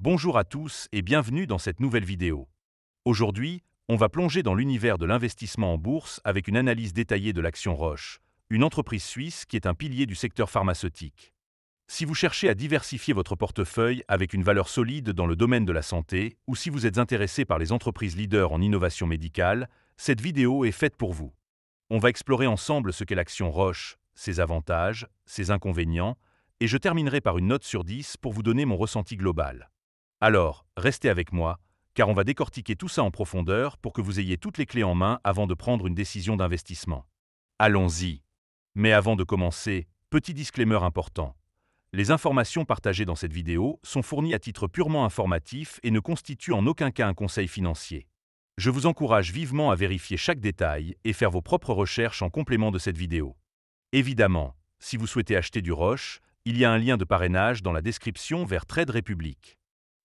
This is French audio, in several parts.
Bonjour à tous et bienvenue dans cette nouvelle vidéo. Aujourd'hui, on va plonger dans l'univers de l'investissement en bourse avec une analyse détaillée de l'action Roche, une entreprise suisse qui est un pilier du secteur pharmaceutique. Si vous cherchez à diversifier votre portefeuille avec une valeur solide dans le domaine de la santé, ou si vous êtes intéressé par les entreprises leaders en innovation médicale, cette vidéo est faite pour vous. On va explorer ensemble ce qu'est l'action Roche, ses avantages, ses inconvénients, et je terminerai par une note sur 10 pour vous donner mon ressenti global. Alors, restez avec moi, car on va décortiquer tout ça en profondeur pour que vous ayez toutes les clés en main avant de prendre une décision d'investissement. Allons-y. Mais avant de commencer, petit disclaimer important. Les informations partagées dans cette vidéo sont fournies à titre purement informatif et ne constituent en aucun cas un conseil financier. Je vous encourage vivement à vérifier chaque détail et faire vos propres recherches en complément de cette vidéo. Évidemment, si vous souhaitez acheter du Roche, il y a un lien de parrainage dans la description vers Trade Republic.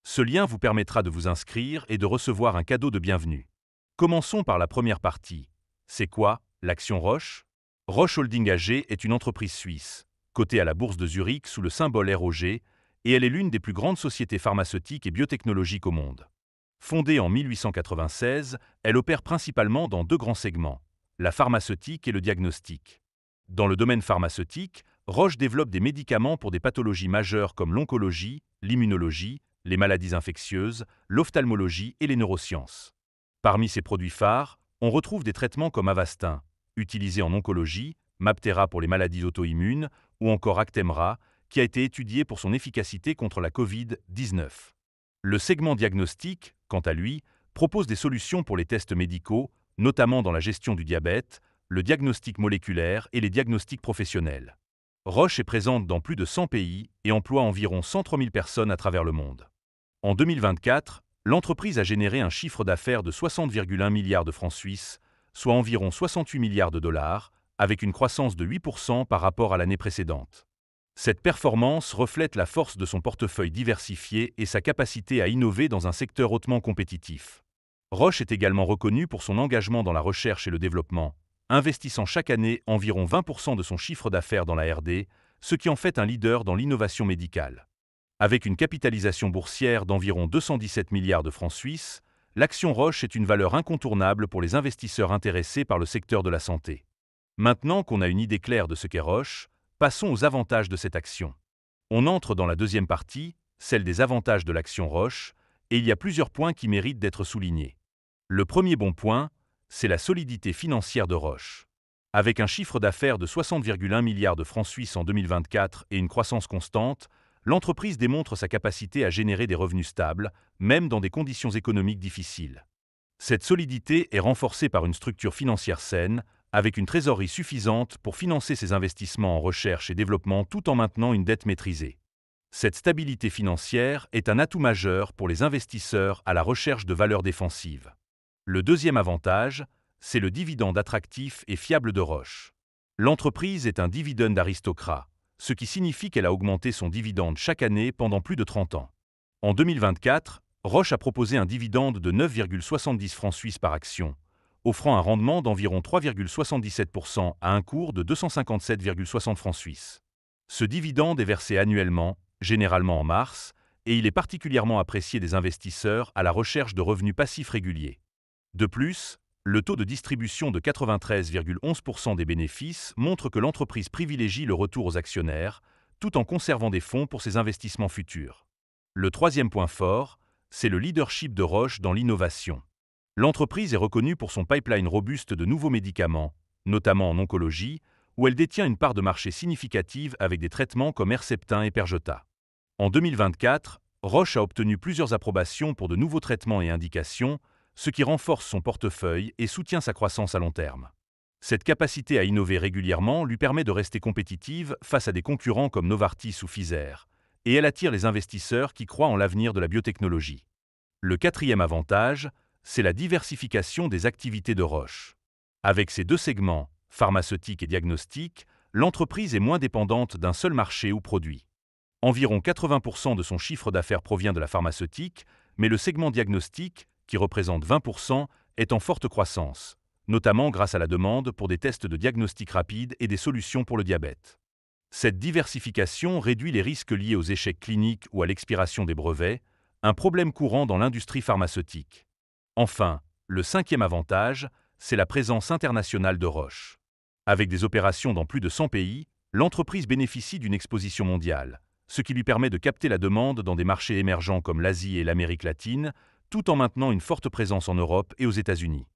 Ce lien vous permettra de vous inscrire et de recevoir un cadeau de bienvenue. Commençons par la première partie. C'est quoi, l'action Roche? Roche Holding AG est une entreprise suisse, cotée à la bourse de Zurich sous le symbole ROG, et elle est l'une des plus grandes sociétés pharmaceutiques et biotechnologiques au monde. Fondée en 1896, elle opère principalement dans deux grands segments, la pharmaceutique et le diagnostic. Dans le domaine pharmaceutique, Roche développe des médicaments pour des pathologies majeures comme l'oncologie, l'immunologie, les maladies infectieuses, l'ophtalmologie et les neurosciences. Parmi ses produits phares, on retrouve des traitements comme Avastin, utilisé en oncologie, Maptera pour les maladies auto-immunes, ou encore Actemra, qui a été étudié pour son efficacité contre la Covid-19. Le segment diagnostic, quant à lui, propose des solutions pour les tests médicaux, notamment dans la gestion du diabète, le diagnostic moléculaire et les diagnostics professionnels. Roche est présente dans plus de 100 pays et emploie environ 103 000 personnes à travers le monde. En 2024, l'entreprise a généré un chiffre d'affaires de 60,1 milliards de francs suisses, soit environ 68 milliards de dollars, avec une croissance de 8% par rapport à l'année précédente. Cette performance reflète la force de son portefeuille diversifié et sa capacité à innover dans un secteur hautement compétitif. Roche est également reconnue pour son engagement dans la recherche et le développement, investissant chaque année environ 20% de son chiffre d'affaires dans la R&D, ce qui en fait un leader dans l'innovation médicale. Avec une capitalisation boursière d'environ 217 milliards de francs suisses, l'action Roche est une valeur incontournable pour les investisseurs intéressés par le secteur de la santé. Maintenant qu'on a une idée claire de ce qu'est Roche, passons aux avantages de cette action. On entre dans la deuxième partie, celle des avantages de l'action Roche, et il y a plusieurs points qui méritent d'être soulignés. Le premier bon point, c'est la solidité financière de Roche. Avec un chiffre d'affaires de 60,1 milliards de francs suisses en 2024 et une croissance constante, l'entreprise démontre sa capacité à générer des revenus stables, même dans des conditions économiques difficiles. Cette solidité est renforcée par une structure financière saine, avec une trésorerie suffisante pour financer ses investissements en recherche et développement tout en maintenant une dette maîtrisée. Cette stabilité financière est un atout majeur pour les investisseurs à la recherche de valeurs défensives. Le deuxième avantage, c'est le dividende attractif et fiable de Roche. L'entreprise est un dividende aristocrate, ce qui signifie qu'elle a augmenté son dividende chaque année pendant plus de 30 ans. En 2024, Roche a proposé un dividende de 9,70 francs suisses par action, offrant un rendement d'environ 3,77% à un cours de 257,60 francs suisses. Ce dividende est versé annuellement, généralement en mars, et il est particulièrement apprécié des investisseurs à la recherche de revenus passifs réguliers. De plus, le taux de distribution de 93,11% des bénéfices montre que l'entreprise privilégie le retour aux actionnaires, tout en conservant des fonds pour ses investissements futurs. Le troisième point fort, c'est le leadership de Roche dans l'innovation. L'entreprise est reconnue pour son pipeline robuste de nouveaux médicaments, notamment en oncologie, où elle détient une part de marché significative avec des traitements comme Herceptin et Perjeta. En 2024, Roche a obtenu plusieurs approbations pour de nouveaux traitements et indications, ce qui renforce son portefeuille et soutient sa croissance à long terme. Cette capacité à innover régulièrement lui permet de rester compétitive face à des concurrents comme Novartis ou Pfizer, et elle attire les investisseurs qui croient en l'avenir de la biotechnologie. Le quatrième avantage, c'est la diversification des activités de Roche. Avec ses deux segments, pharmaceutique et diagnostic, l'entreprise est moins dépendante d'un seul marché ou produit. Environ 80% de son chiffre d'affaires provient de la pharmaceutique, mais le segment diagnostic, qui représente 20%, est en forte croissance, notamment grâce à la demande pour des tests de diagnostic rapide et des solutions pour le diabète. Cette diversification réduit les risques liés aux échecs cliniques ou à l'expiration des brevets, un problème courant dans l'industrie pharmaceutique. Enfin, le cinquième avantage, c'est la présence internationale de Roche. Avec des opérations dans plus de 100 pays, l'entreprise bénéficie d'une exposition mondiale, ce qui lui permet de capter la demande dans des marchés émergents comme l'Asie et l'Amérique latine, tout en maintenant une forte présence en Europe et aux États-Unis.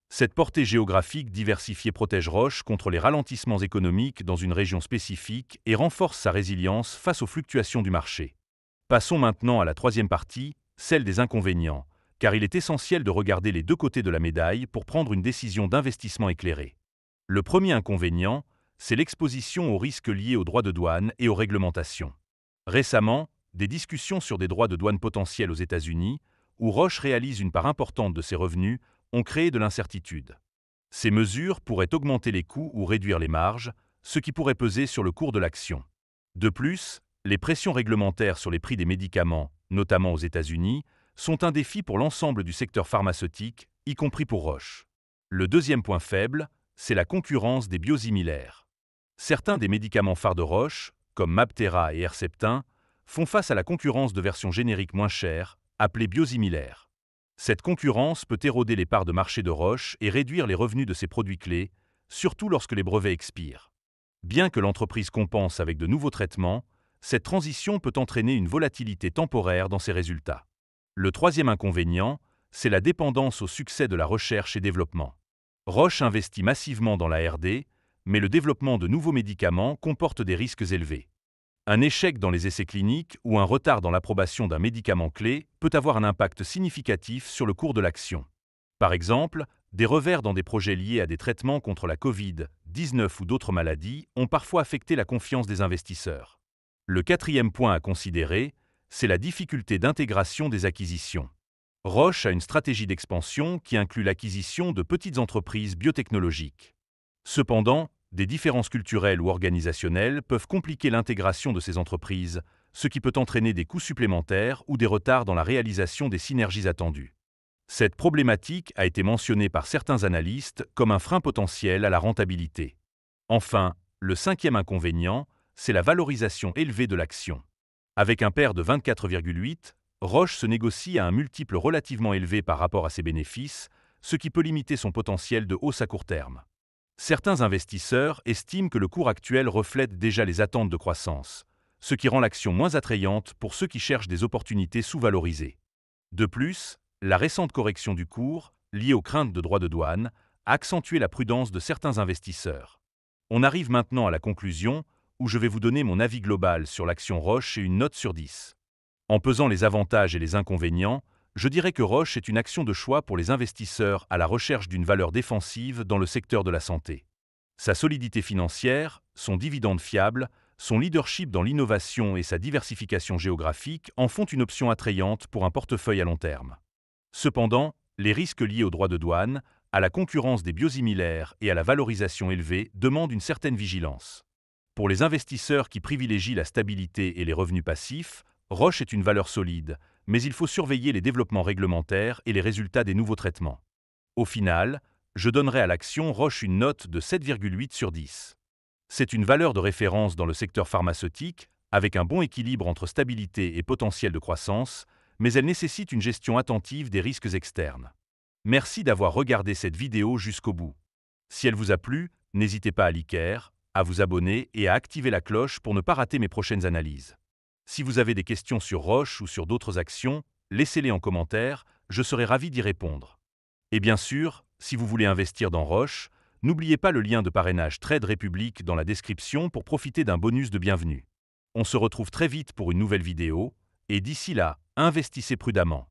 Cette portée géographique diversifiée protège Roche contre les ralentissements économiques dans une région spécifique et renforce sa résilience face aux fluctuations du marché. Passons maintenant à la troisième partie, celle des inconvénients, car il est essentiel de regarder les deux côtés de la médaille pour prendre une décision d'investissement éclairée. Le premier inconvénient, c'est l'exposition aux risques liés aux droits de douane et aux réglementations. Récemment, des discussions sur des droits de douane potentiels aux États-Unis, où Roche réalise une part importante de ses revenus, ont créé de l'incertitude. Ces mesures pourraient augmenter les coûts ou réduire les marges, ce qui pourrait peser sur le cours de l'action. De plus, les pressions réglementaires sur les prix des médicaments, notamment aux États-Unis, sont un défi pour l'ensemble du secteur pharmaceutique, y compris pour Roche. Le deuxième point faible, c'est la concurrence des biosimilaires. Certains des médicaments phares de Roche, comme Mabtera et Herceptin, font face à la concurrence de versions génériques moins chères, appelées biosimilaires. Cette concurrence peut éroder les parts de marché de Roche et réduire les revenus de ses produits clés, surtout lorsque les brevets expirent. Bien que l'entreprise compense avec de nouveaux traitements, cette transition peut entraîner une volatilité temporaire dans ses résultats. Le troisième inconvénient, c'est la dépendance au succès de la recherche et développement. Roche investit massivement dans la R&D, mais le développement de nouveaux médicaments comporte des risques élevés. Un échec dans les essais cliniques ou un retard dans l'approbation d'un médicament clé peut avoir un impact significatif sur le cours de l'action. Par exemple, des revers dans des projets liés à des traitements contre la Covid-19 ou d'autres maladies ont parfois affecté la confiance des investisseurs. Le quatrième point à considérer, c'est la difficulté d'intégration des acquisitions. Roche a une stratégie d'expansion qui inclut l'acquisition de petites entreprises biotechnologiques. Cependant, des différences culturelles ou organisationnelles peuvent compliquer l'intégration de ces entreprises, ce qui peut entraîner des coûts supplémentaires ou des retards dans la réalisation des synergies attendues. Cette problématique a été mentionnée par certains analystes comme un frein potentiel à la rentabilité. Enfin, le cinquième inconvénient, c'est la valorisation élevée de l'action. Avec un PER de 24,8, Roche se négocie à un multiple relativement élevé par rapport à ses bénéfices, ce qui peut limiter son potentiel de hausse à court terme. Certains investisseurs estiment que le cours actuel reflète déjà les attentes de croissance, ce qui rend l'action moins attrayante pour ceux qui cherchent des opportunités sous-valorisées. De plus, la récente correction du cours, liée aux craintes de droits de douane, a accentué la prudence de certains investisseurs. On arrive maintenant à la conclusion, où je vais vous donner mon avis global sur l'action Roche et une note sur 10. En pesant les avantages et les inconvénients, je dirais que Roche est une action de choix pour les investisseurs à la recherche d'une valeur défensive dans le secteur de la santé. Sa solidité financière, son dividende fiable, son leadership dans l'innovation et sa diversification géographique en font une option attrayante pour un portefeuille à long terme. Cependant, les risques liés aux droits de douane, à la concurrence des biosimilaires et à la valorisation élevée demandent une certaine vigilance. Pour les investisseurs qui privilégient la stabilité et les revenus passifs, Roche est une valeur solide, mais il faut surveiller les développements réglementaires et les résultats des nouveaux traitements. Au final, je donnerai à l'action Roche une note de 7,8 sur 10. C'est une valeur de référence dans le secteur pharmaceutique, avec un bon équilibre entre stabilité et potentiel de croissance, mais elle nécessite une gestion attentive des risques externes. Merci d'avoir regardé cette vidéo jusqu'au bout. Si elle vous a plu, n'hésitez pas à liker, à vous abonner et à activer la cloche pour ne pas rater mes prochaines analyses. Si vous avez des questions sur Roche ou sur d'autres actions, laissez-les en commentaire, je serai ravi d'y répondre. Et bien sûr, si vous voulez investir dans Roche, n'oubliez pas le lien de parrainage Trade République dans la description pour profiter d'un bonus de bienvenue. On se retrouve très vite pour une nouvelle vidéo, et d'ici là, investissez prudemment.